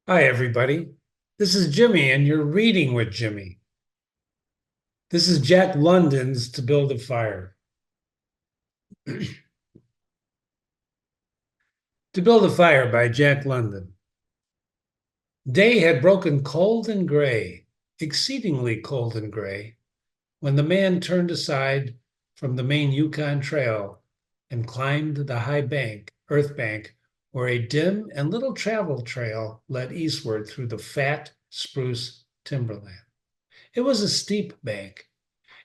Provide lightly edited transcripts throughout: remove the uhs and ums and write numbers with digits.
Hi, everybody. This is Jimmy, and you're reading with Jimmy. This is Jack London's To Build a Fire. To Build a Fire by Jack London. Day had broken cold and gray, exceedingly cold and gray, when the man turned aside from the main Yukon trail and climbed the high bank, earth bank, where a dim and little travel trail led eastward through the fat spruce timberland. It was a steep bank,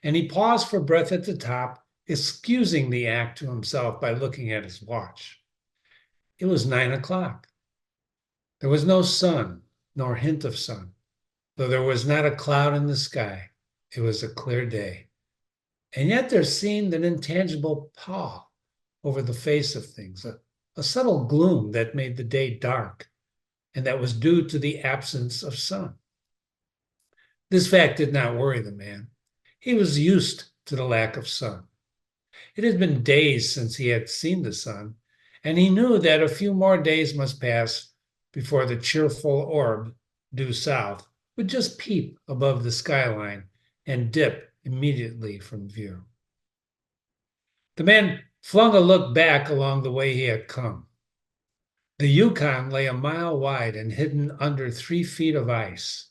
and he paused for breath at the top, excusing the act to himself by looking at his watch. It was 9 o'clock. There was no sun, nor hint of sun, though there was not a cloud in the sky. It was a clear day. And yet there seemed an intangible pall over the face of things, a subtle gloom that made the day dark, and that was due to the absence of sun. This fact did not worry the man. He was used to the lack of sun. It had been days since he had seen the sun, and he knew that a few more days must pass before the cheerful orb, due south, would just peep above the skyline and dip immediately from view. The man flung a look back along the way he had come. The Yukon lay a mile wide and hidden under 3 feet of ice.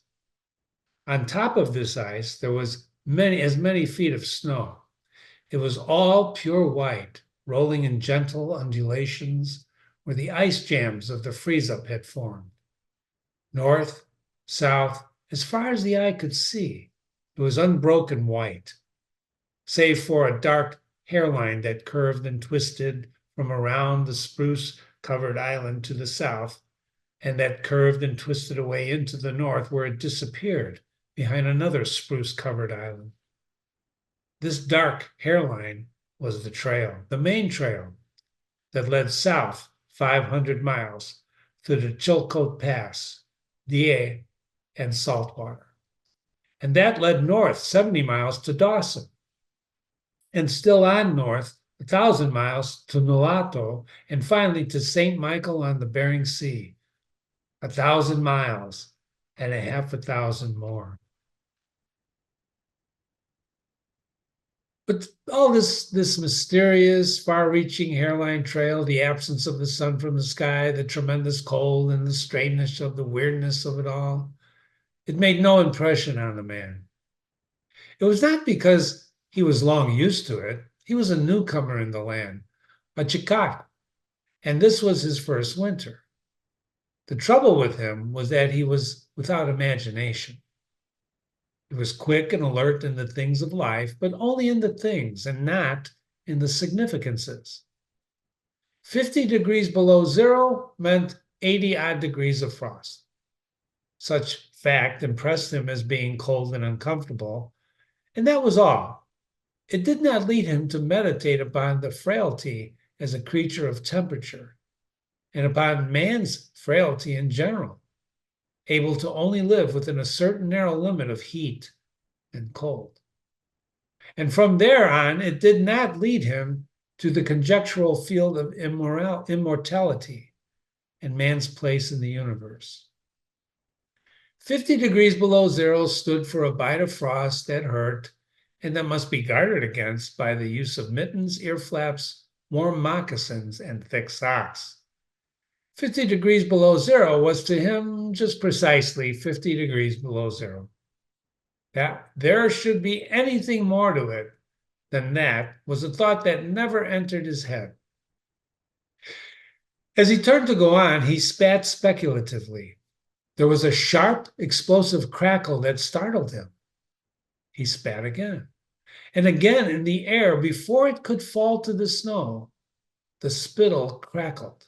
On top of this ice, there was as many feet of snow. It was all pure white, rolling in gentle undulations where the ice jams of the freeze-up had formed. North, south, as far as the eye could see, it was unbroken white, save for a dark hairline that curved and twisted from around the spruce-covered island to the south, and that curved and twisted away into the north where it disappeared behind another spruce-covered island. This dark hairline was the trail, the main trail that led south 500 miles to the Chilcote Pass, Die, and Saltwater. And that led north 70 miles to Dawson, and still on north 1,000 miles to Nulato, and finally to St. Michael on the Bering Sea, 1,000 miles and a half 1,000 more. But all this mysterious, far-reaching hairline trail, the absence of the sun from the sky, the tremendous cold, and the strangeness of the weirdness of it all, it made no impression on the man. It was not because he was long used to it. He was a newcomer in the land, a Chicot, and this was his first winter. The trouble with him was that he was without imagination. He was quick and alert in the things of life, but only in the things and not in the significances. 50 degrees below zero meant 80 odd degrees of frost. Such fact impressed him as being cold and uncomfortable, and that was all. It did not lead him to meditate upon the frailty as a creature of temperature, and upon man's frailty in general, able to only live within a certain narrow limit of heat and cold. And from there on, it did not lead him to the conjectural field of immortality and man's place in the universe. 50 degrees below zero stood for a bite of frost that hurt and that must be guarded against by the use of mittens, ear flaps, warm moccasins, and thick socks. 50 degrees below zero was to him just precisely 50 degrees below zero. That there should be anything more to it than that was a thought that never entered his head. As he turned to go on, he spat speculatively. There was a sharp, explosive crackle that startled him. He spat again. And again in the air, before it could fall to the snow, the spittle crackled.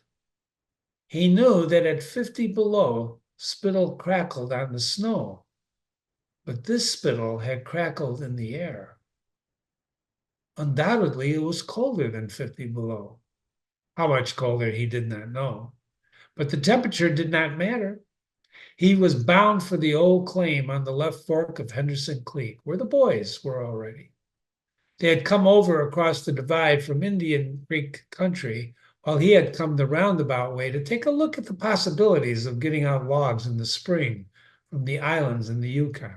He knew that at 50 below, spittle crackled on the snow, but this spittle had crackled in the air. Undoubtedly, it was colder than 50 below. How much colder, he did not know. But the temperature did not matter. He was bound for the old claim on the left fork of Henderson Creek, where the boys were already. They had come over across the divide from Indian Creek country while he had come the roundabout way to take a look at the possibilities of getting out logs in the spring from the islands in the Yukon.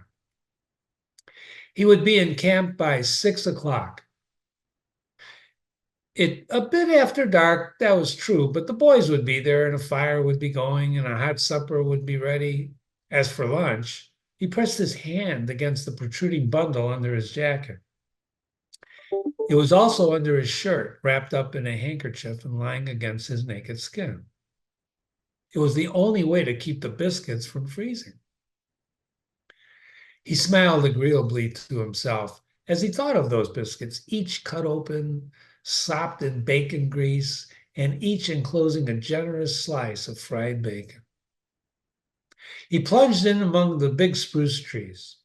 He would be in camp by 6 o'clock. It a bit after dark, that was true, but the boys would be there and a fire would be going and a hot supper would be ready. As for lunch, he pressed his hand against the protruding bundle under his jacket. It was also under his shirt, wrapped up in a handkerchief and lying against his naked skin. It was the only way to keep the biscuits from freezing. He smiled agreeably to himself as he thought of those biscuits, each cut open, sopped in bacon grease, and each enclosing a generous slice of fried bacon. He plunged in among the big spruce trees.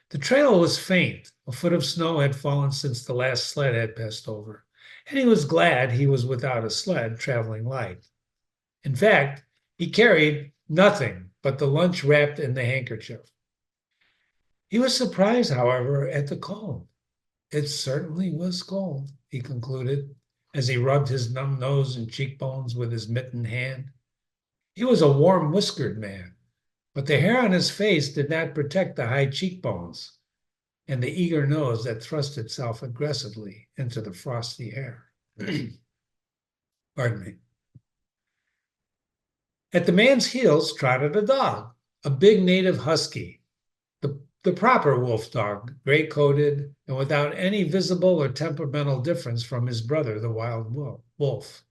The trail was faint. A foot of snow had fallen since the last sled had passed over, and he was glad he was without a sled traveling light. In fact, he carried nothing but the lunch wrapped in the handkerchief. He was surprised, however, at the cold. It certainly was cold, he concluded, as he rubbed his numb nose and cheekbones with his mittened hand. He was a warm whiskered man, but the hair on his face did not protect the high cheekbones and the eager nose that thrust itself aggressively into the frosty air. Pardon me. At the man's heels trotted a dog, a big native husky, the proper wolf dog, gray-coated and without any visible or temperamental difference from his brother, the wild wolf.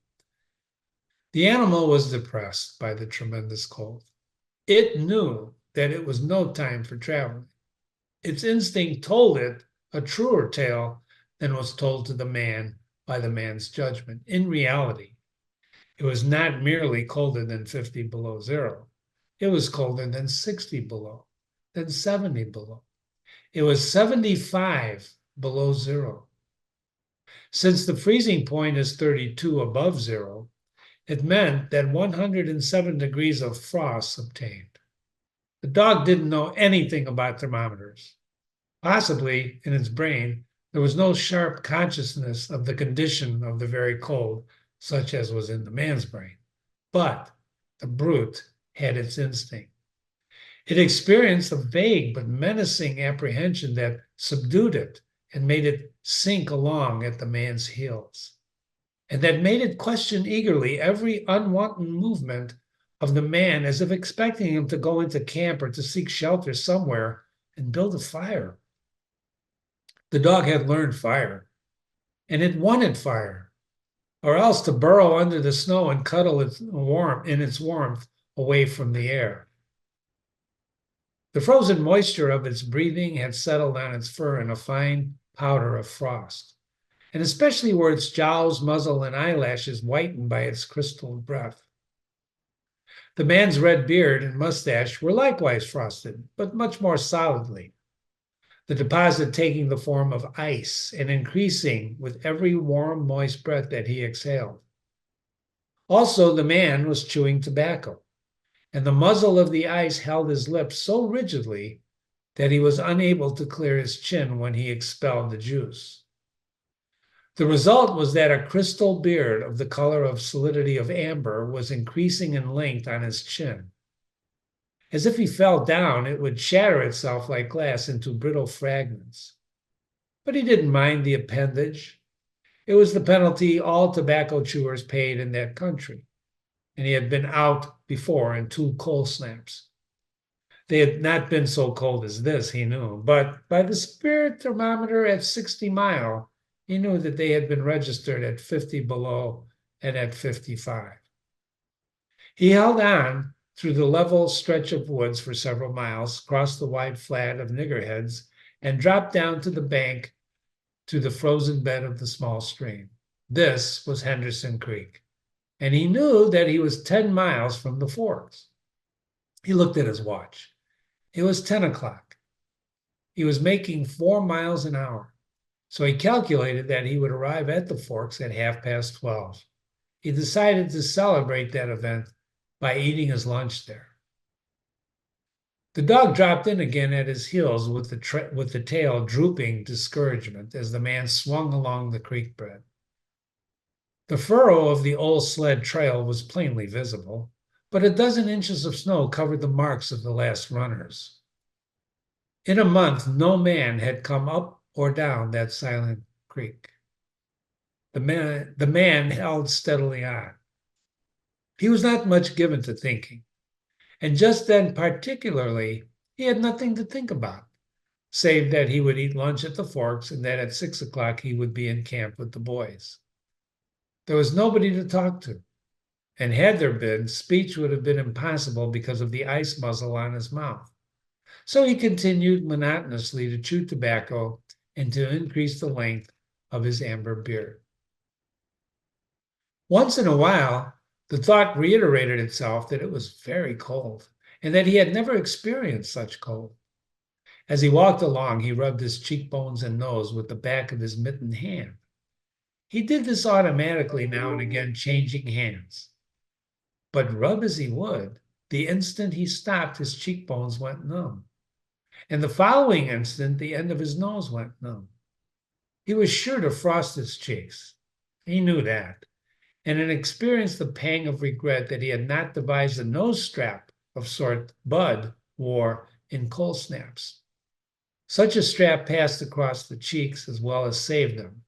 The animal was depressed by the tremendous cold. It knew that it was no time for traveling. Its instinct told it a truer tale than was told to the man by the man's judgment. In reality, it was not merely colder than 50 below zero. It was colder than 60 below, then 70 below. It was 75 below zero. Since the freezing point is 32 above zero, it meant that 107 degrees of frost obtained. The dog didn't know anything about thermometers. Possibly, in its brain, there was no sharp consciousness of the condition of the very cold, such as was in the man's brain. But the brute had its instinct. It experienced a vague but menacing apprehension that subdued it and made it sink along at the man's heels, and that made it question eagerly every unwanted movement of the man, as if expecting him to go into camp or to seek shelter somewhere and build a fire. The dog had learned fire, and it wanted fire, or else to burrow under the snow and cuddle its warmth away from the air. The frozen moisture of its breathing had settled on its fur in a fine powder of frost, and especially were its jowls, muzzle, and eyelashes whitened by its crystal breath. The man's red beard and mustache were likewise frosted, but much more solidly, the deposit taking the form of ice and increasing with every warm, moist breath that he exhaled. Also, the man was chewing tobacco, and the muzzle of the ice held his lips so rigidly that he was unable to clear his chin when he expelled the juice. The result was that a crystal beard of the color of solidity of amber was increasing in length on his chin. As if he fell down, it would shatter itself like glass into brittle fragments. But he didn't mind the appendage. It was the penalty all tobacco chewers paid in that country, and he had been out before in 2 cold snaps. They had not been so cold as this, he knew, but by the spirit thermometer at 60 mile, he knew that they had been registered at 50 below and at 55. He held on through the level stretch of woods for several miles, crossed the wide flat of niggerheads, and dropped down to the bank to the frozen bed of the small stream. This was Henderson Creek, and he knew that he was 10 miles from the forks. He looked at his watch. It was 10 o'clock. He was making 4 miles an hour, so he calculated that he would arrive at the forks at 12:30. He decided to celebrate that event by eating his lunch there. The dog dropped in again at his heels with the tail drooping discouragement as the man swung along the creek bed. The furrow of the old sled trail was plainly visible, but a dozen inches of snow covered the marks of the last runners. In a month, no man had come up or down that silent creek. The man held steadily on. He was not much given to thinking, and just then, particularly, he had nothing to think about, save that he would eat lunch at the Forks and that at 6 o'clock he would be in camp with the boys. There was nobody to talk to, and had there been, speech would have been impossible because of the ice muzzle on his mouth. So he continued monotonously to chew tobacco and to increase the length of his amber beard. Once in a while, the thought reiterated itself that it was very cold and that he had never experienced such cold. As he walked along, he rubbed his cheekbones and nose with the back of his mittened hand. He did this automatically now and again, changing hands. But rub as he would, the instant he stopped, his cheekbones went numb. And the following instant, the end of his nose went numb. He was sure to frost his cheeks. He knew that, and it experienced the pang of regret that he had not devised a nose strap of sort Bud wore in cold snaps. Such a strap passed across the cheeks as well as saved them.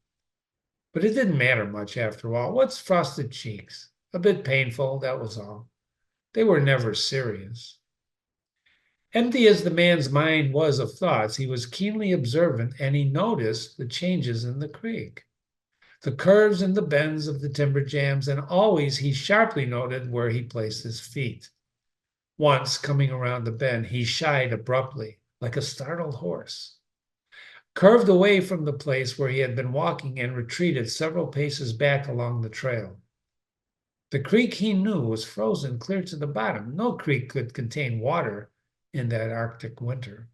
But it didn't matter much after all. What's frosted cheeks? A bit painful, that was all. They were never serious. Empty as the man's mind was of thoughts, he was keenly observant, and he noticed the changes in the creek, the curves and the bends of the timber jams, and always he sharply noted where he placed his feet. Once, coming around the bend, he shied abruptly, like a startled horse, curved away from the place where he had been walking, and retreated several paces back along the trail. The creek, he knew, was frozen clear to the bottom. No creek could contain water in that Arctic winter.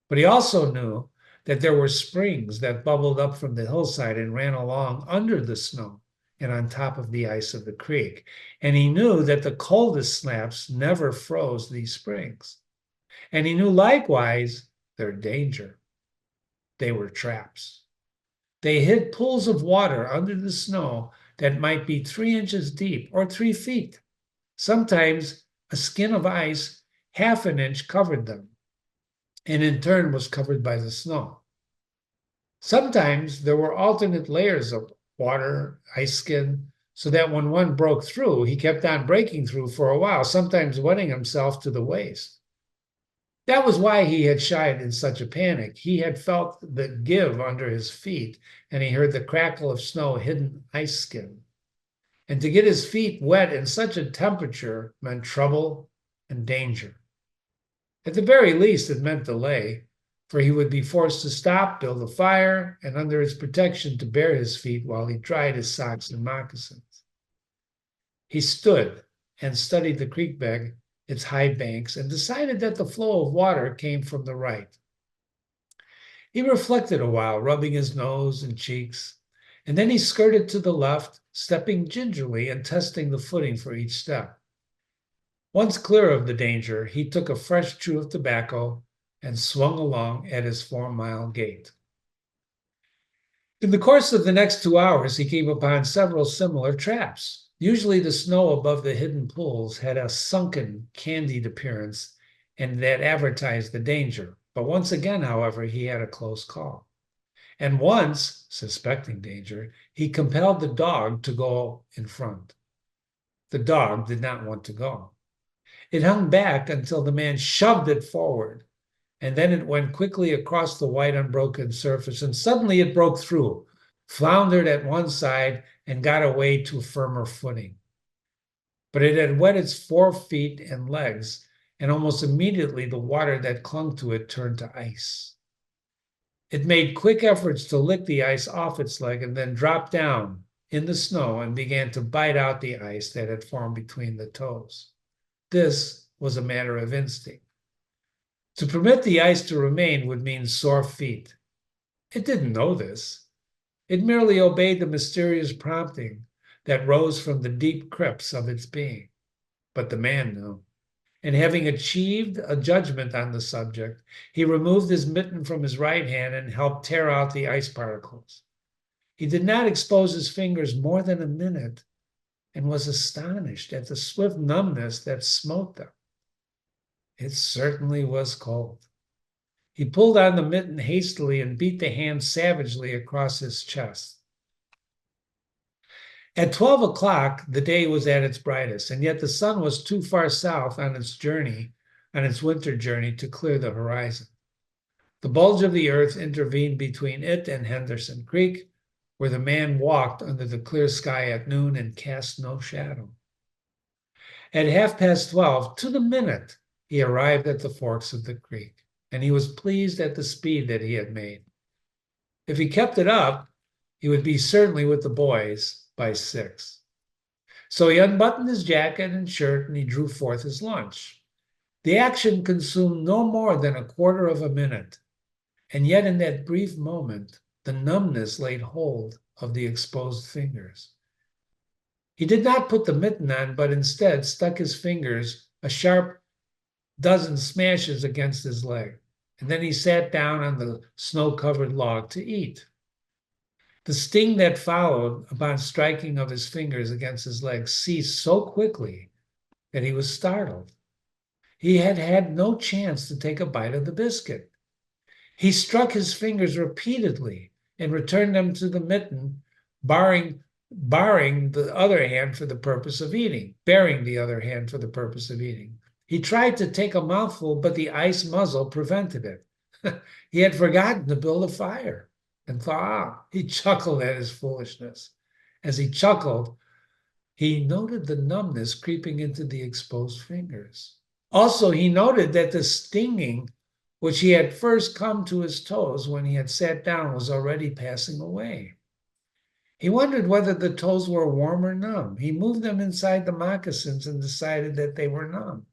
But he also knew that there were springs that bubbled up from the hillside and ran along under the snow and on top of the ice of the creek. And he knew that the coldest snaps never froze these springs. And he knew likewise their danger. They were traps. They hid pools of water under the snow that might be 3 inches deep or 3 feet. Sometimes a skin of ice half an inch covered them, and in turn was covered by the snow. Sometimes there were alternate layers of water, ice skin, so that when one broke through, he kept on breaking through for a while, sometimes wetting himself to the waist. That was why he had shied in such a panic. He had felt the give under his feet, and he heard the crackle of snow hidden ice skin. And to get his feet wet in such a temperature meant trouble and danger. At the very least, it meant delay, for he would be forced to stop, build a fire, and under its protection to bare his feet while he dried his socks and moccasins. He stood and studied the creek bed, its high banks, and decided that the flow of water came from the right. He reflected a while, rubbing his nose and cheeks, and then he skirted to the left, stepping gingerly and testing the footing for each step. Once clear of the danger, he took a fresh chew of tobacco and swung along at his 4-mile gait. In the course of the next 2 hours, he came upon several similar traps. Usually the snow above the hidden pools had a sunken, candied appearance, and that advertised the danger. But once again, however, he had a close call. And once, suspecting danger, he compelled the dog to go in front. The dog did not want to go. It hung back until the man shoved it forward, and then it went quickly across the white unbroken surface, and suddenly it broke through, floundered at one side, and got away to firmer footing. But it had wet its 4 feet and legs, and almost immediately the water that clung to it turned to ice. It made quick efforts to lick the ice off its leg and then dropped down in the snow and began to bite out the ice that had formed between the toes. This was a matter of instinct. To permit the ice to remain would mean sore feet. It didn't know this. It merely obeyed the mysterious prompting that rose from the deep crypts of its being. But the man knew. And having achieved a judgment on the subject, he removed his mitten from his right hand and helped tear out the ice particles. He did not expose his fingers more than a minute and was astonished at the swift numbness that smote them. It certainly was cold. He pulled on the mitten hastily and beat the hand savagely across his chest. At 12 o'clock, the day was at its brightest, and yet the sun was too far south on its winter journey, to clear the horizon. The bulge of the earth intervened between it and Henderson Creek, where the man walked under the clear sky at noon and cast no shadow. At 12:30, to the minute, he arrived at the forks of the creek, and he was pleased at the speed that he had made. If he kept it up, he would be certainly with the boys by 6. So he unbuttoned his jacket and shirt, and he drew forth his lunch. The action consumed no more than a quarter of a minute, and yet in that brief moment, the numbness laid hold of the exposed fingers. He did not put the mitten on, but instead stuck his fingers a sharp dozen smashes against his leg, and then he sat down on the snow-covered log to eat. The sting that followed upon striking of his fingers against his leg ceased so quickly that he was startled. He had had no chance to take a bite of the biscuit. He struck his fingers repeatedly and returned them to the mitten, barring the other hand for the purpose of eating, bearing the other hand for the purpose of eating. He tried to take a mouthful, but the ice muzzle prevented it. He had forgotten to build a fire and thaw. He chuckled at his foolishness. As he chuckled, he noted the numbness creeping into the exposed fingers. Also, he noted that the stinging, which he had first come to his toes when he had sat down, was already passing away. He wondered whether the toes were warm or numb. He moved them inside the moccasins and decided that they were numb.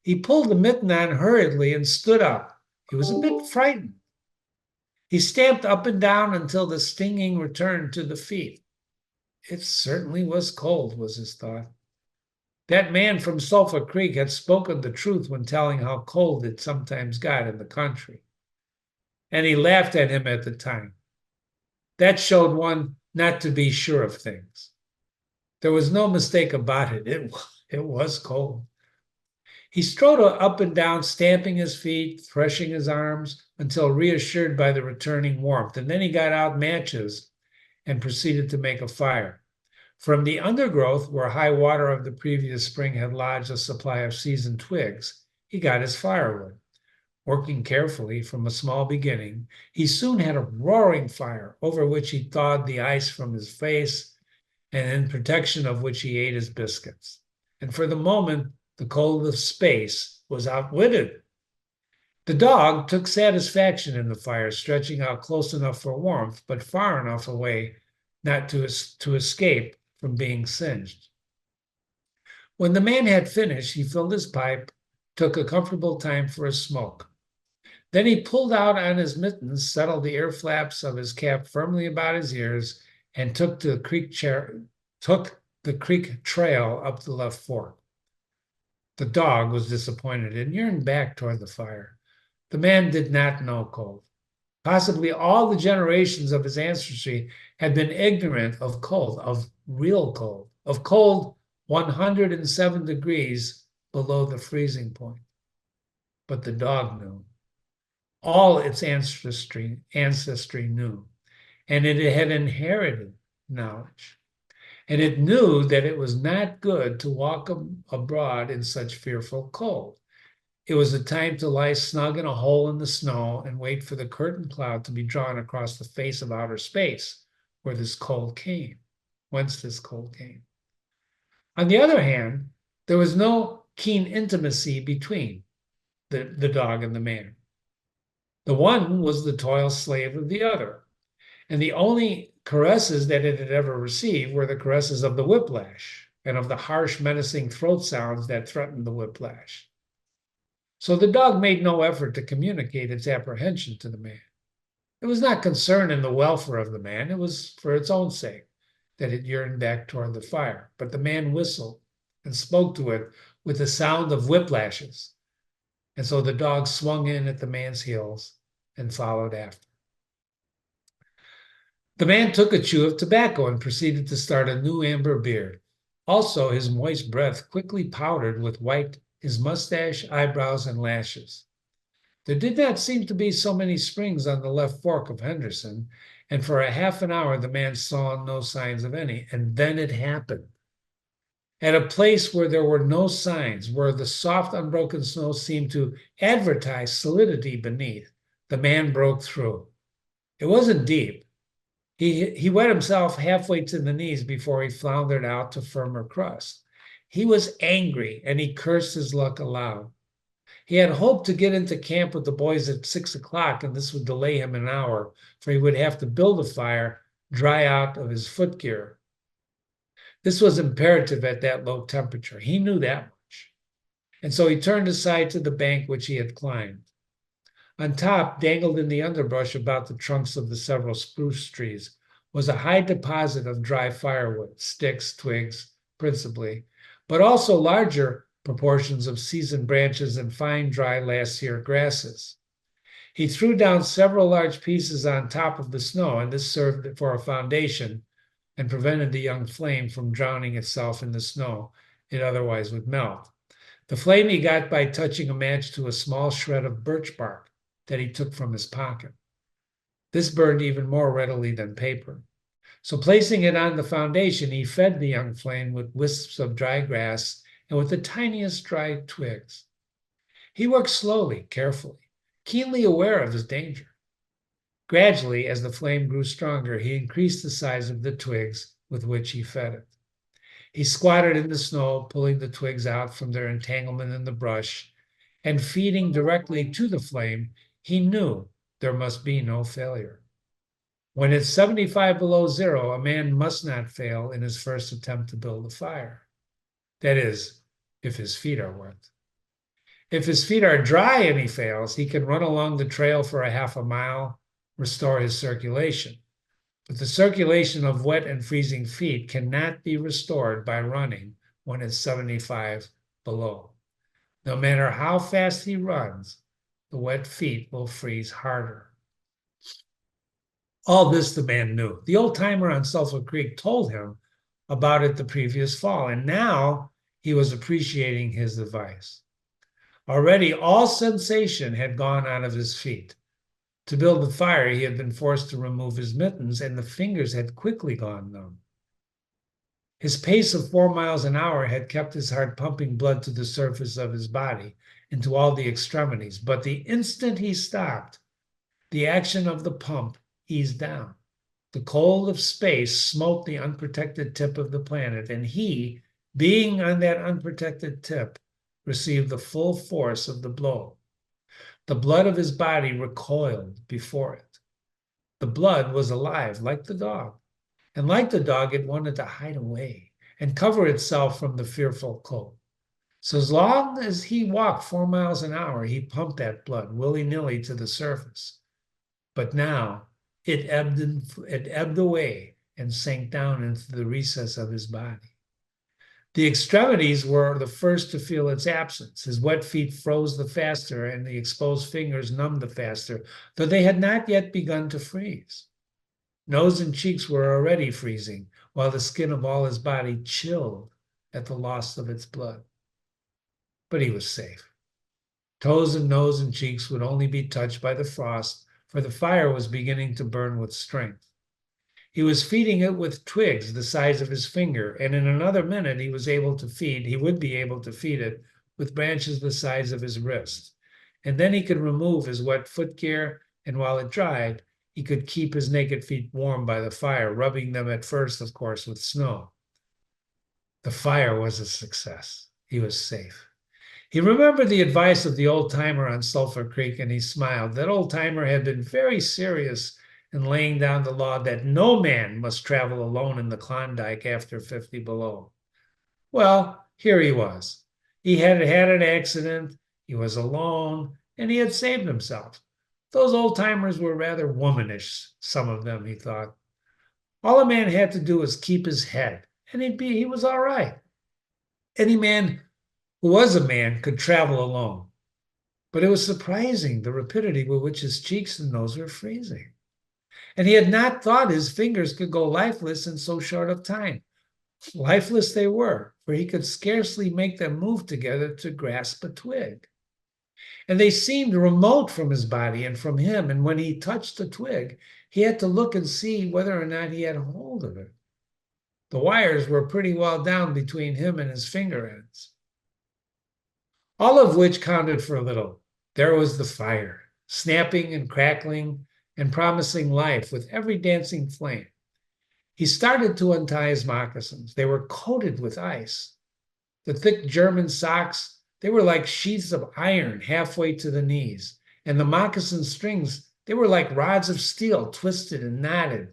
He pulled the mitten on hurriedly and stood up. He was a bit frightened. He stamped up and down until the stinging returned to the feet. It certainly was cold, was his thought. That man from Sulphur Creek had spoken the truth when telling how cold it sometimes got in the country. And he laughed at him at the time. That showed one not to be sure of things. There was no mistake about it. It was cold. He strode up and down, stamping his feet, threshing his arms, until reassured by the returning warmth. And then he got out matches and proceeded to make a fire. From the undergrowth, where high water of the previous spring had lodged a supply of seasoned twigs, he got his firewood. Working carefully from a small beginning, he soon had a roaring fire over which he thawed the ice from his face, and in protection of which he ate his biscuits. And for the moment, the cold of space was outwitted. The dog took satisfaction in the fire, stretching out close enough for warmth, but far enough away not to escape from being singed. When the man had finished, he filled his pipe, took a comfortable time for a smoke. Then he pulled out on his mittens, settled the ear flaps of his cap firmly about his ears, and took the creek trail up the left fork. The dog was disappointed and yearned back toward the fire. The man did not know cold. Possibly all the generations of his ancestry had been ignorant of cold, of real cold, of cold 107 degrees below the freezing point. But the dog knew. All its ancestry knew, and it had inherited knowledge. And it knew that it was not good to walk abroad in such fearful cold. It was a time to lie snug in a hole in the snow and wait for the curtain cloud to be drawn across the face of outer space, whence this cold came. On the other hand, there was no keen intimacy between the dog and the man. The one was the toil slave of the other, and the only caresses that it had ever received were the caresses of the whiplash and of the harsh, menacing throat sounds that threatened the whiplash. So the dog made no effort to communicate its apprehension to the man. It was not concerned in the welfare of the man. It was for its own sake that it yearned back toward the fire. But the man whistled and spoke to it with the sound of whiplashes. And so the dog swung in at the man's heels and followed after. The man took a chew of tobacco and proceeded to start a new amber beard. Also, his moist breath quickly powdered with white his mustache, eyebrows, and lashes. There did not seem to be so many springs on the left fork of Henderson, and for a half an hour the man saw no signs of any. And then it happened. At a place where there were no signs, where the soft, unbroken snow seemed to advertise solidity beneath, the man broke through. It wasn't deep. He wet himself halfway to the knees before he floundered out to firmer crust. He was angry and he cursed his luck aloud. He had hoped to get into camp with the boys at 6 o'clock, and this would delay him an hour, for he would have to build a fire, dry out of his footgear. This was imperative at that low temperature. He knew that much. And so he turned aside to the bank which he had climbed. On top, dangled in the underbrush about the trunks of the several spruce trees, was a high deposit of dry firewood, sticks, twigs, principally, but also larger proportions of seasoned branches and fine, dry last year grasses. He threw down several large pieces on top of the snow, and this served for a foundation and prevented the young flame from drowning itself in the snow. It otherwise would melt. The flame he got by touching a match to a small shred of birch bark that he took from his pocket. This burned even more readily than paper. So placing it on the foundation, he fed the young flame with wisps of dry grass and with the tiniest dry twigs. He worked slowly, carefully, keenly aware of his danger. Gradually, as the flame grew stronger, he increased the size of the twigs with which he fed it. He squatted in the snow, pulling the twigs out from their entanglement in the brush, and feeding directly to the flame. He knew there must be no failure. When it's 75 below zero, a man must not fail in his first attempt to build a fire. That is, if his feet are wet. If his feet are dry and he fails, he can run along the trail for a half a mile, restore his circulation. But the circulation of wet and freezing feet cannot be restored by running when it's 75 below. No matter how fast he runs, the wet feet will freeze harder. All this the man knew. The old timer on Sulphur Creek told him about it the previous fall, and now he was appreciating his advice. Already all sensation had gone out of his feet. To build the fire, he had been forced to remove his mittens, and the fingers had quickly gone numb. His pace of 4 miles an hour had kept his heart pumping blood to the surface of his body and to all the extremities, but the instant he stopped, the action of the pump eased down. The cold of space smote the unprotected tip of the planet, and he, being on that unprotected tip, received the full force of the blow. The blood of his body recoiled before it. The blood was alive, like the dog. And like the dog, it wanted to hide away and cover itself from the fearful cold. So as long as he walked 4 miles an hour, he pumped that blood willy-nilly to the surface. But now it ebbed away and sank down into the recess of his body. The extremities were the first to feel its absence. His wet feet froze the faster, and the exposed fingers numbed the faster, though they had not yet begun to freeze. Nose and cheeks were already freezing, while the skin of all his body chilled at the loss of its blood. But he was safe. Toes and nose and cheeks would only be touched by the frost, for the fire was beginning to burn with strength. He was feeding it with twigs the size of his finger, and in another minute he would be able to feed it with branches the size of his wrist. And then he could remove his wet footgear, and while it dried, he could keep his naked feet warm by the fire, rubbing them at first, of course, with snow. The fire was a success. He was safe. He remembered the advice of the old timer on Sulphur Creek, and he smiled. That old timer had been very serious in laying down the law that no man must travel alone in the Klondike after 50 below. Well, here he was. He had had an accident, he was alone, and he had saved himself. Those old timers were rather womanish, some of them, he thought. All a man had to do was keep his head, and he was all right. Any man who was a man could travel alone. But it was surprising the rapidity with which his cheeks and nose were freezing. And he had not thought his fingers could go lifeless in so short of time. Lifeless they were, for he could scarcely make them move together to grasp a twig. And they seemed remote from his body and from him. And when he touched the twig, he had to look and see whether or not he had hold of it. The wires were pretty well down between him and his finger ends. All of which counted for little. There was the fire, snapping and crackling and promising life with every dancing flame. He started to untie his moccasins. They were coated with ice. The thick German socks, they were like sheaths of iron halfway to the knees. And the moccasin strings, they were like rods of steel, twisted and knotted,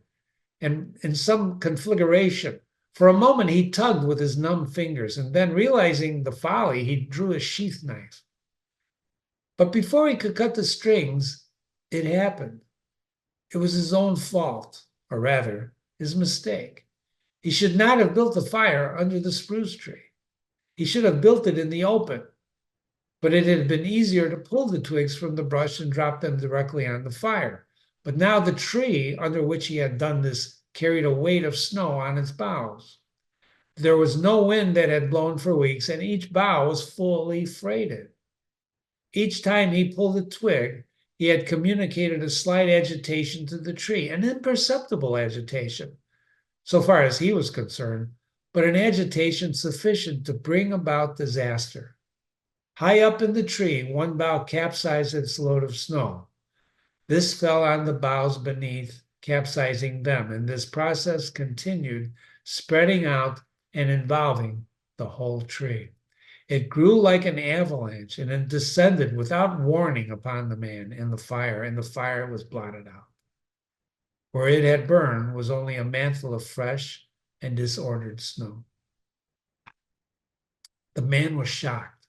and in some configuration. For a moment, he tugged with his numb fingers, and then, realizing the folly, he drew a sheath knife. But before he could cut the strings, it happened. It was his own fault, or rather, his mistake. He should not have built the fire under the spruce tree. He should have built it in the open, but it had been easier to pull the twigs from the brush and drop them directly on the fire. But now the tree under which he had done this carried a weight of snow on its boughs. There was no wind that had blown for weeks, and each bough was fully freighted. Each time he pulled a twig, he had communicated a slight agitation to the tree, an imperceptible agitation, so far as he was concerned, but an agitation sufficient to bring about disaster. High up in the tree, one bough capsized its load of snow. This fell on the boughs beneath, capsizing them, and this process continued, spreading out and involving the whole tree. It grew like an avalanche, and it descended without warning upon the man and the fire was blotted out. Where it had burned was only a mantle of fresh and disordered snow. The man was shocked.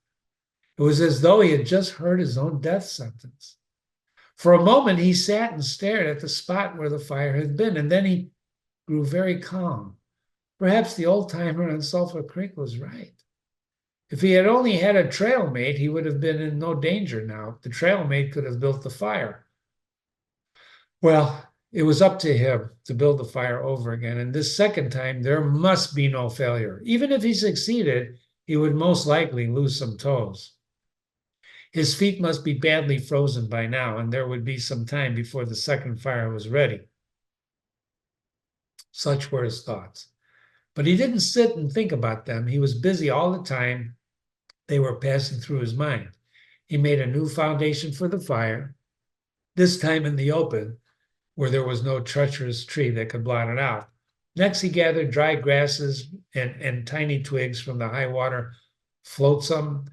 It was as though he had just heard his own death sentence. For a moment, he sat and stared at the spot where the fire had been, and then he grew very calm. Perhaps the old-timer on Sulphur Creek was right. If he had only had a trail mate, he would have been in no danger now. The trail mate could have built the fire. Well, it was up to him to build the fire over again, and this second time there must be no failure. Even if he succeeded, he would most likely lose some toes. His feet must be badly frozen by now, and there would be some time before the second fire was ready. Such were his thoughts. But he didn't sit and think about them. He was busy all the time they were passing through his mind. He made a new foundation for the fire, this time in the open, where there was no treacherous tree that could blot it out. Next, he gathered dry grasses and tiny twigs from the high water flotsam.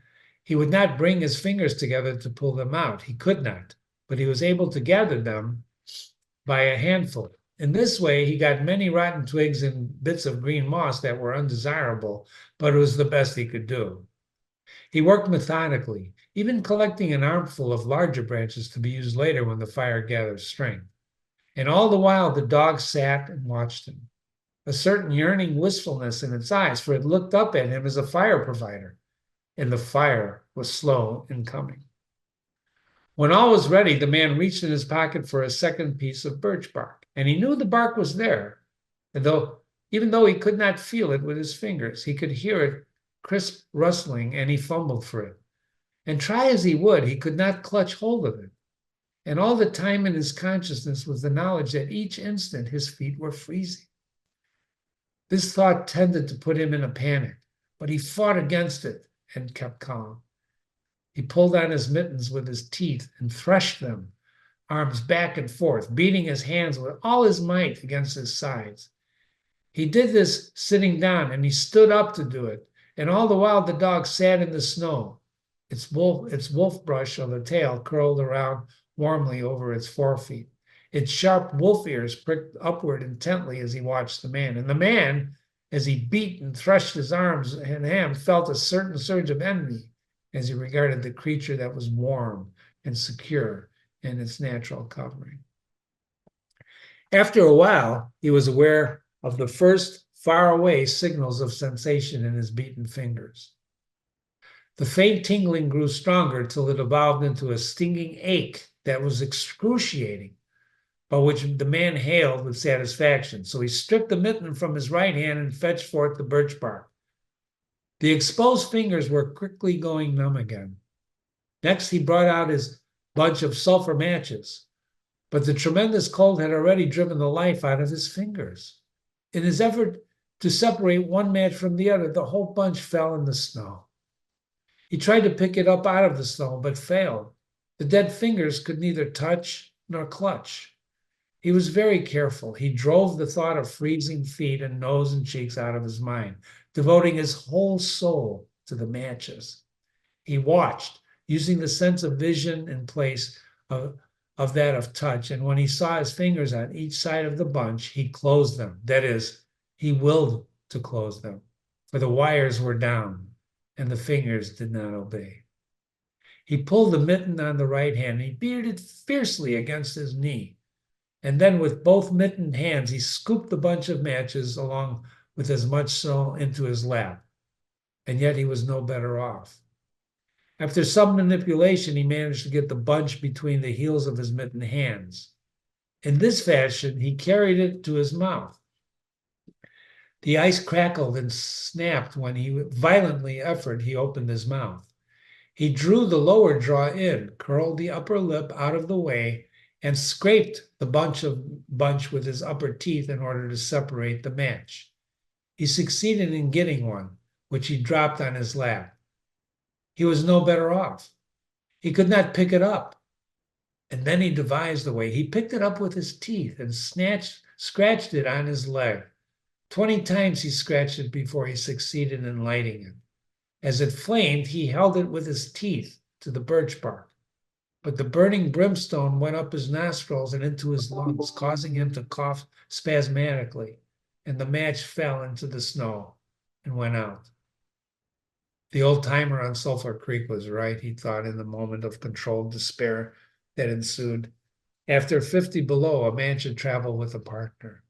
He would not bring his fingers together to pull them out. He could not, but he was able to gather them by a handful. In this way, he got many rotten twigs and bits of green moss that were undesirable, but it was the best he could do. He worked methodically, even collecting an armful of larger branches to be used later when the fire gathered strength. And all the while, the dog sat and watched him, a certain yearning wistfulness in its eyes, for it looked up at him as a fire provider, and the fire was slow in coming. When all was ready, the man reached in his pocket for a second piece of birch bark, and he knew the bark was there, and even though he could not feel it with his fingers, he could hear it crisp rustling, and he fumbled for it. And try as he would, he could not clutch hold of it. And all the time in his consciousness was the knowledge that each instant his feet were freezing. This thought tended to put him in a panic, but he fought against it and kept calm. He pulled on his mittens with his teeth and threshed them, arms back and forth, beating his hands with all his might against his sides. He did this sitting down, and he stood up to do it. And all the while the dog sat in the snow, its wolf brush of a tail curled around warmly over its forefeet. Its sharp wolf ears pricked upward intently as he watched the man. And the man, as he beat and threshed his arms and hands, felt a certain surge of envy as he regarded the creature that was warm and secure in its natural covering. After a while, he was aware of the first faraway signals of sensation in his beaten fingers. The faint tingling grew stronger till it evolved into a stinging ache that was excruciating. but which the man hailed with satisfaction. So he stripped the mitten from his right hand and fetched forth the birch bark. The exposed fingers were quickly going numb again. Next, he brought out his bunch of sulfur matches, but the tremendous cold had already driven the life out of his fingers. In his effort to separate one match from the other, the whole bunch fell in the snow. He tried to pick it up out of the snow, but failed. The dead fingers could neither touch nor clutch. He was very careful. He drove the thought of freezing feet and nose and cheeks out of his mind, devoting his whole soul to the matches. He watched, using the sense of vision in place of that of touch. And when he saw his fingers on each side of the bunch, he closed them. That is, he willed to close them, for the wires were down and the fingers did not obey. He pulled the mitten on the right hand. He beat it fiercely against his knee. And then with both mittened hands, he scooped the bunch of matches along with as much snow into his lap. And yet he was no better off. After some manipulation, he managed to get the bunch between the heels of his mittened hands. In this fashion, he carried it to his mouth. The ice crackled and snapped when he violently effort he opened his mouth. He drew the lower jaw in, curled the upper lip out of the way, and scraped the bunch with his upper teeth in order to separate the match. He succeeded in getting one, which he dropped on his lap. He was no better off. He could not pick it up. And then he devised a way. He picked it up with his teeth and scratched it on his leg. 20 times he scratched it before he succeeded in lighting it. As it flamed, he held it with his teeth to the birch bark. But the burning brimstone went up his nostrils and into his lungs, causing him to cough spasmodically, and the match fell into the snow and went out. The old timer on Sulphur Creek was right, he thought in the moment of controlled despair that ensued. After 50 below, a man should travel with a partner.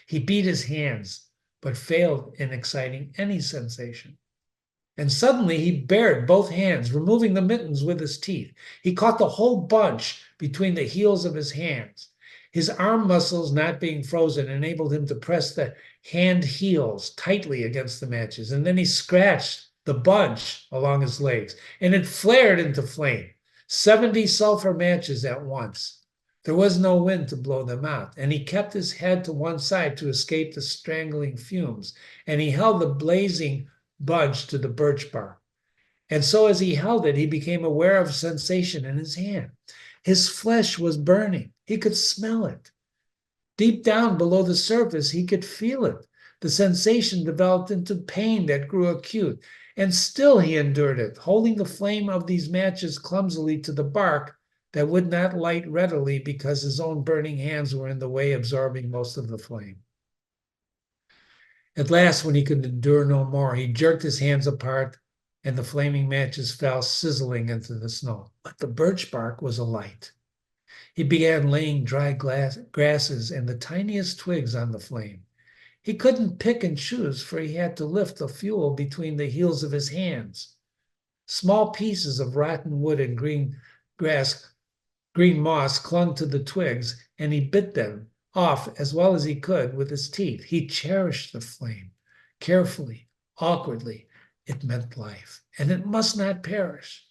He beat his hands, but failed in exciting any sensation. And suddenly he bared both hands, removing the mittens with his teeth. He caught the whole bunch between the heels of his hands. His arm muscles, not being frozen, enabled him to press the hand heels tightly against the matches. And then he scratched the bunch along his legs, and it flared into flame. 70 sulfur matches at once. There was no wind to blow them out, and he kept his head to one side to escape the strangling fumes, and he held the blazing bunch to the birch bark. And so as he held it, he became aware of a sensation in his hand. His flesh was burning. He could smell it. Deep down below the surface, he could feel it. The sensation developed into pain that grew acute. And still he endured it, holding the flame of these matches clumsily to the bark that would not light readily because his own burning hands were in the way, absorbing most of the flame. At last, when he could endure no more, he jerked his hands apart, and the flaming matches fell sizzling into the snow. But the birch bark was alight. He began laying dry grasses and the tiniest twigs on the flame. He couldn't pick and choose, for he had to lift the fuel between the heels of his hands. Small pieces of rotten wood and green moss clung to the twigs, and he bit them off as well as he could with his teeth. He cherished the flame carefully, awkwardly. It meant life, and it must not perish.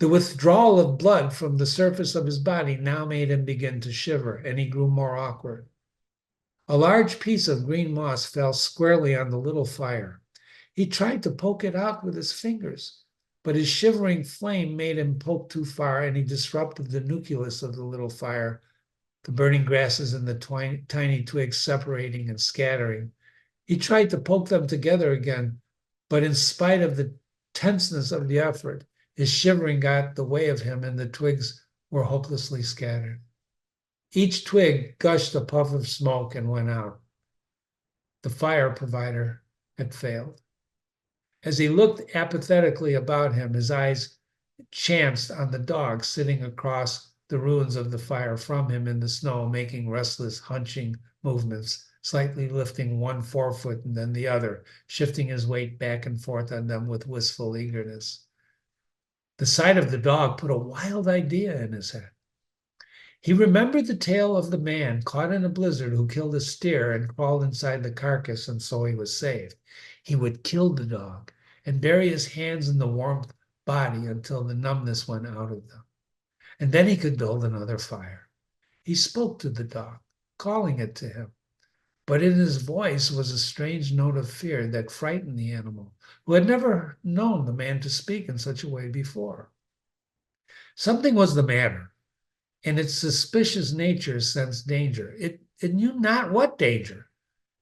The withdrawal of blood from the surface of his body now made him begin to shiver, and he grew more awkward. A large piece of green moss fell squarely on the little fire. He tried to poke it out with his fingers, but his shivering flame made him poke too far, and he disrupted the nucleus of the little fire, the burning grasses and the tiny twigs separating and scattering. He tried to poke them together again, but in spite of the tenseness of the effort, his shivering got the way of him, and the twigs were hopelessly scattered. Each twig gushed a puff of smoke and went out. The fire provider had failed. As he looked apathetically about him, his eyes chanced on the dog sitting across the ruins of the fire from him in the snow, making restless, hunching movements, slightly lifting one forefoot and then the other, shifting his weight back and forth on them with wistful eagerness. The sight of the dog put a wild idea in his head. He remembered the tale of the man caught in a blizzard who killed a steer and crawled inside the carcass, and so he was saved. He would kill the dog and bury his hands in the warm body until the numbness went out of them. And then he could build another fire. He spoke to the dog, calling it to him. But in his voice was a strange note of fear that frightened the animal, who had never known the man to speak in such a way before. Something was the matter, and its suspicious nature sensed danger. It knew not what danger,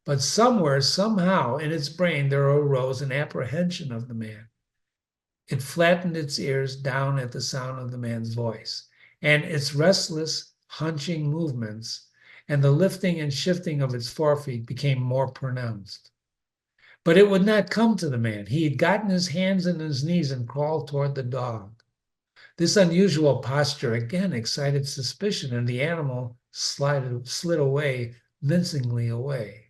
but somewhere, somehow, in its brain there arose an apprehension of the man. It flattened its ears down at the sound of the man's voice, and its restless, hunching movements and the lifting and shifting of its forefeet became more pronounced. But it would not come to the man. He had gotten his hands and his knees and crawled toward the dog. This unusual posture again excited suspicion, and the animal slid away, mincingly away.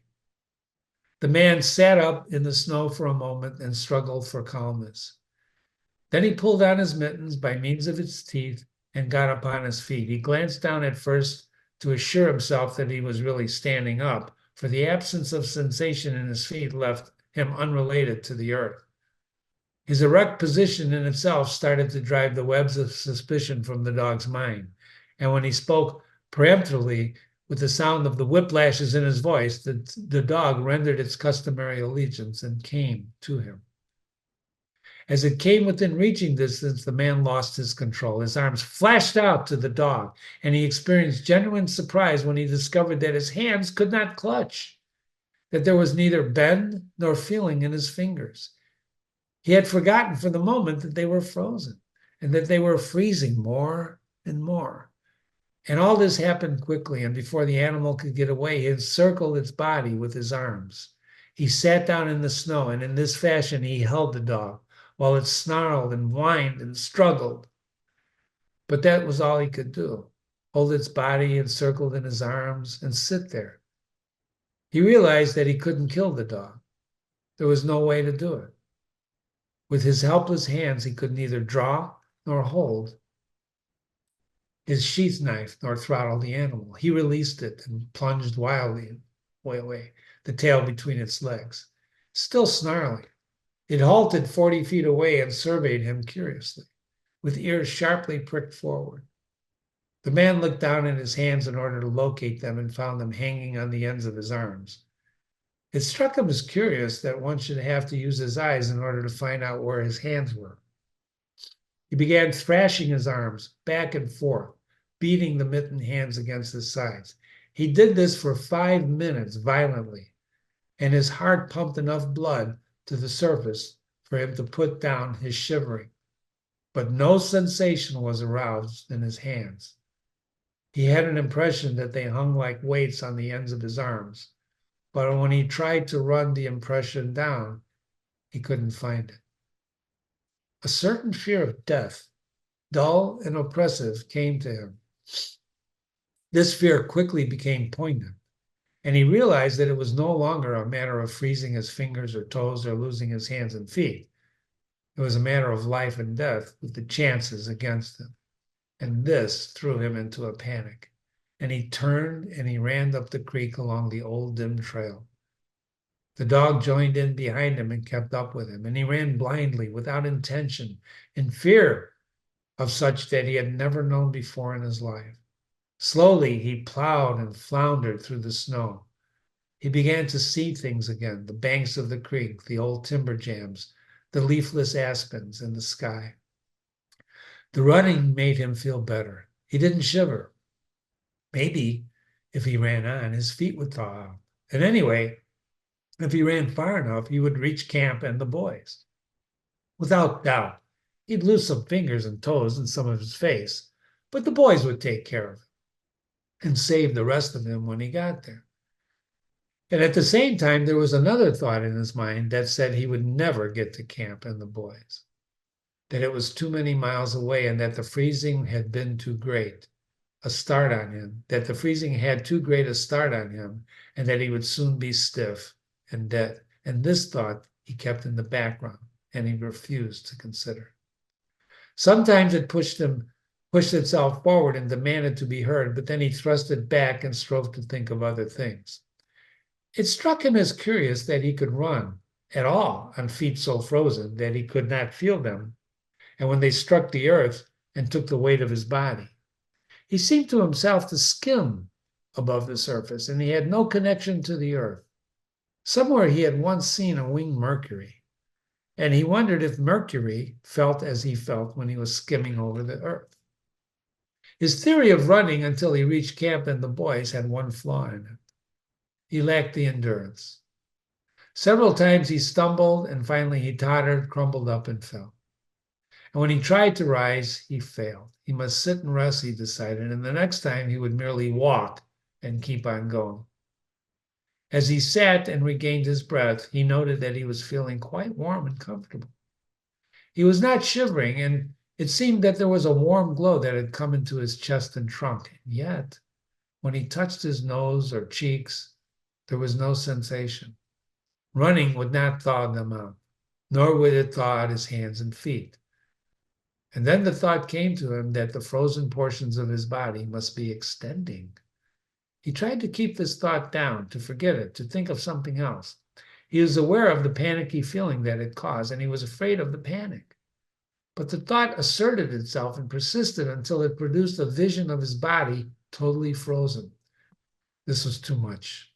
The man sat up in the snow for a moment and struggled for calmness. Then he pulled on his mittens by means of his teeth and got upon his feet. He glanced down at first to assure himself that he was really standing up, for the absence of sensation in his feet left him unrelated to the earth. His erect position in itself started to drive the webs of suspicion from the dog's mind. And when he spoke peremptorily, with the sound of the whiplashes in his voice, the dog rendered its customary allegiance and came to him. As it came within reaching distance, the man lost his control. His arms flashed out to the dog, and he experienced genuine surprise when he discovered that his hands could not clutch, that there was neither bend nor feeling in his fingers. He had forgotten for the moment that they were frozen and that they were freezing more and more. And all this happened quickly, and before the animal could get away, he encircled its body with his arms. He sat down in the snow, and in this fashion he held the dog, while it snarled and whined and struggled. But that was all he could do, hold its body encircled in his arms and sit there. He realized that he couldn't kill the dog. There was no way to do it. With his helpless hands, he could neither draw nor hold his sheath knife nor throttle the animal. He released it and plunged wildly away, the tail between its legs, still snarling. It halted 40 feet away and surveyed him curiously, with ears sharply pricked forward. The man looked down at his hands in order to locate them and found them hanging on the ends of his arms. It struck him as curious that one should have to use his eyes in order to find out where his hands were. He began thrashing his arms back and forth, beating the mittened hands against his sides. He did this for 5 minutes violently, and his heart pumped enough blood to the surface for him to put down his shivering. But no sensation was aroused in his hands. He had an impression that they hung like weights on the ends of his arms, but when he tried to run the impression down, he couldn't find it. A certain fear of death, dull and oppressive, came to him. This fear quickly became poignant, and he realized that it was no longer a matter of freezing his fingers or toes or losing his hands and feet. It was a matter of life and death with the chances against him. And this threw him into a panic. And he turned and he ran up the creek along the old dim trail. The dog joined in behind him and kept up with him, and he ran blindly, without intention, in fear of such that he had never known before in his life. Slowly, he plowed and floundered through the snow. He began to see things again, the banks of the creek, the old timber jams, the leafless aspens, and the sky. The running made him feel better. He didn't shiver. Maybe if he ran on, his feet would thaw out. And anyway, if he ran far enough, he would reach camp and the boys. Without doubt, he'd lose some fingers and toes and some of his face, but the boys would take care of him and save the rest of him when he got there. And at the same time, there was another thought in his mind that said he would never get to camp and the boys, that it was too many miles away and that the freezing had been too great a start on him, that the freezing had too great a start on him, and that he would soon be stiff and dead. And this thought he kept in the background, and he refused to consider. Sometimes it pushed him pushed itself forward and demanded to be heard, but then he thrust it back and strove to think of other things. It struck him as curious that he could run at all on feet so frozen that he could not feel them, and when they struck the earth and took the weight of his body. He seemed to himself to skim above the surface, and he had no connection to the earth. Somewhere he had once seen a winged Mercury, and he wondered if Mercury felt as he felt when he was skimming over the earth. His theory of running until he reached camp and the boys had one flaw in it. He lacked the endurance. Several times he stumbled, and finally he tottered, crumpled up, and fell. And when he tried to rise, he failed. He must sit and rest, he decided, and the next time he would merely walk and keep on going. As he sat and regained his breath, he noted that he was feeling quite warm and comfortable. He was not shivering, and it seemed that there was a warm glow that had come into his chest and trunk. And yet, when he touched his nose or cheeks, there was no sensation. Running would not thaw them out, nor would it thaw out his hands and feet. And then the thought came to him that the frozen portions of his body must be extending. He tried to keep this thought down, to forget it, to think of something else. He was aware of the panicky feeling that it caused, and he was afraid of the panic. But the thought asserted itself and persisted until it produced a vision of his body totally frozen. This was too much.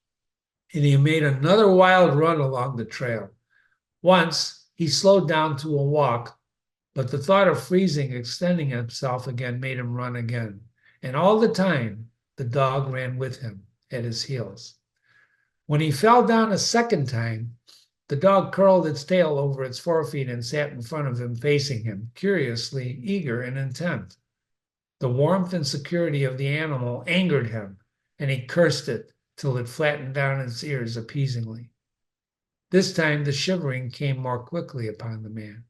And he made another wild run along the trail. Once, he slowed down to a walk, but the thought of freezing, extending himself again made him run again. And all the time, the dog ran with him at his heels. When he fell down a second time, the dog curled its tail over its forefeet and sat in front of him, facing him, curiously eager and intent. The warmth and security of the animal angered him, and he cursed it till it flattened down its ears appeasingly. This time the shivering came more quickly upon the man.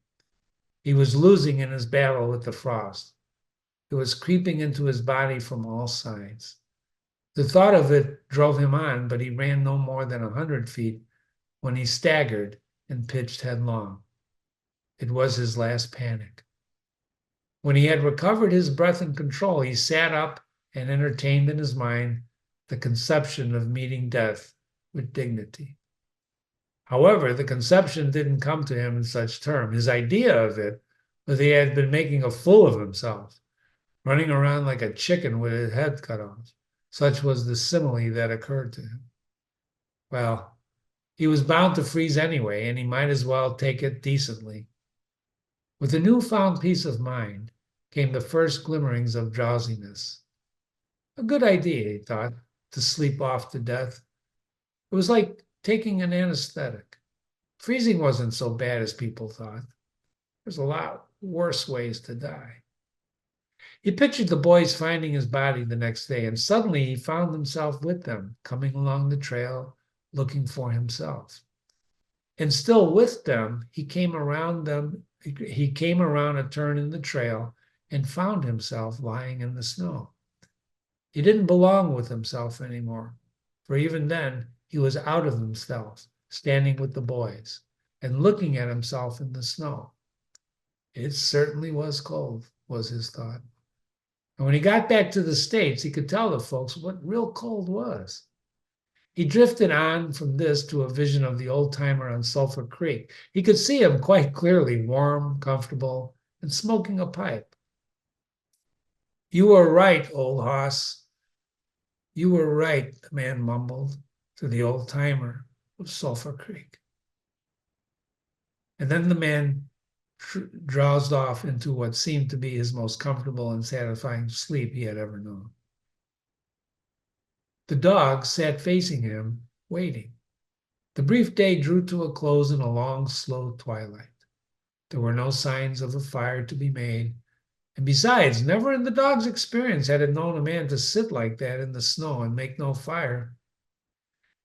He was losing in his battle with the frost. It was creeping into his body from all sides. The thought of it drove him on, but he ran no more than 100 feet when he staggered and pitched headlong. It was his last panic. When he had recovered his breath and control, he sat up and entertained in his mind the conception of meeting death with dignity. However, the conception didn't come to him in such terms. His idea of it was he had been making a fool of himself, running around like a chicken with his head cut off. Such was the simile that occurred to him. Well, he was bound to freeze anyway, and he might as well take it decently. With a newfound peace of mind came the first glimmerings of drowsiness. A good idea, he thought, to sleep off to death. It was like taking an anesthetic. Freezing wasn't so bad as people thought. There's a lot worse ways to die. He pictured the boys finding his body the next day, and suddenly he found himself with them, coming along the trail, looking for himself. And still with them, he came around a turn in the trail and found himself lying in the snow. He didn't belong with himself anymore, for even then he was out of himself, standing with the boys and looking at himself in the snow. It certainly was cold, was his thought. And when he got back to the States, he could tell the folks what real cold was. He drifted on from this to a vision of the old timer on Sulphur Creek. He could see him quite clearly, warm, comfortable, and smoking a pipe. "You were right, old hoss. You were right," the man mumbled to the old timer of Sulphur Creek. And then the man drowsed off into what seemed to be his most comfortable and satisfying sleep he had ever known. The dog sat facing him, waiting. The brief day drew to a close in a long, slow twilight. There were no signs of a fire to be made, and besides, never in the dog's experience had it known a man to sit like that in the snow and make no fire.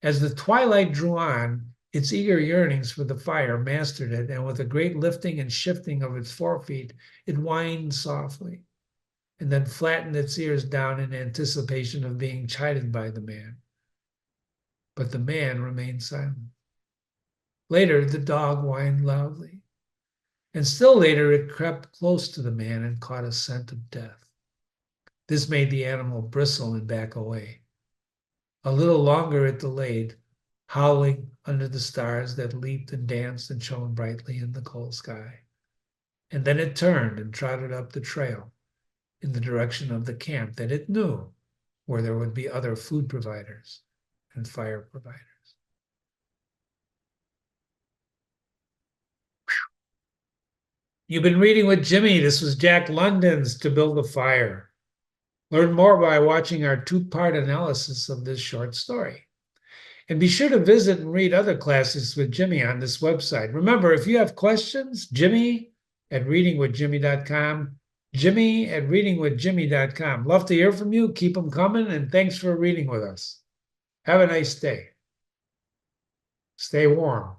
As the twilight drew on, its eager yearnings for the fire mastered it, and with a great lifting and shifting of its forefeet, it whined softly, and then flattened its ears down in anticipation of being chided by the man. But the man remained silent. Later, the dog whined loudly, and still later it crept close to the man and caught a scent of death. This made the animal bristle and back away. A little longer it delayed, howling under the stars that leaped and danced and shone brightly in the cold sky. And then it turned and trotted up the trail in the direction of the camp that it knew, where there would be other food providers and fire providers. You've been reading with Jimmy. This was Jack London's To Build a Fire. Learn more by watching our two-part analysis of this short story. And be sure to visit and read other classes with Jimmy on this website. Remember, if you have questions, Jimmy@readingwithjimmy.com, Jimmy@readingwithjimmy.com. Love to hear from you. Keep them coming, and thanks for reading with us. Have a nice day. Stay warm.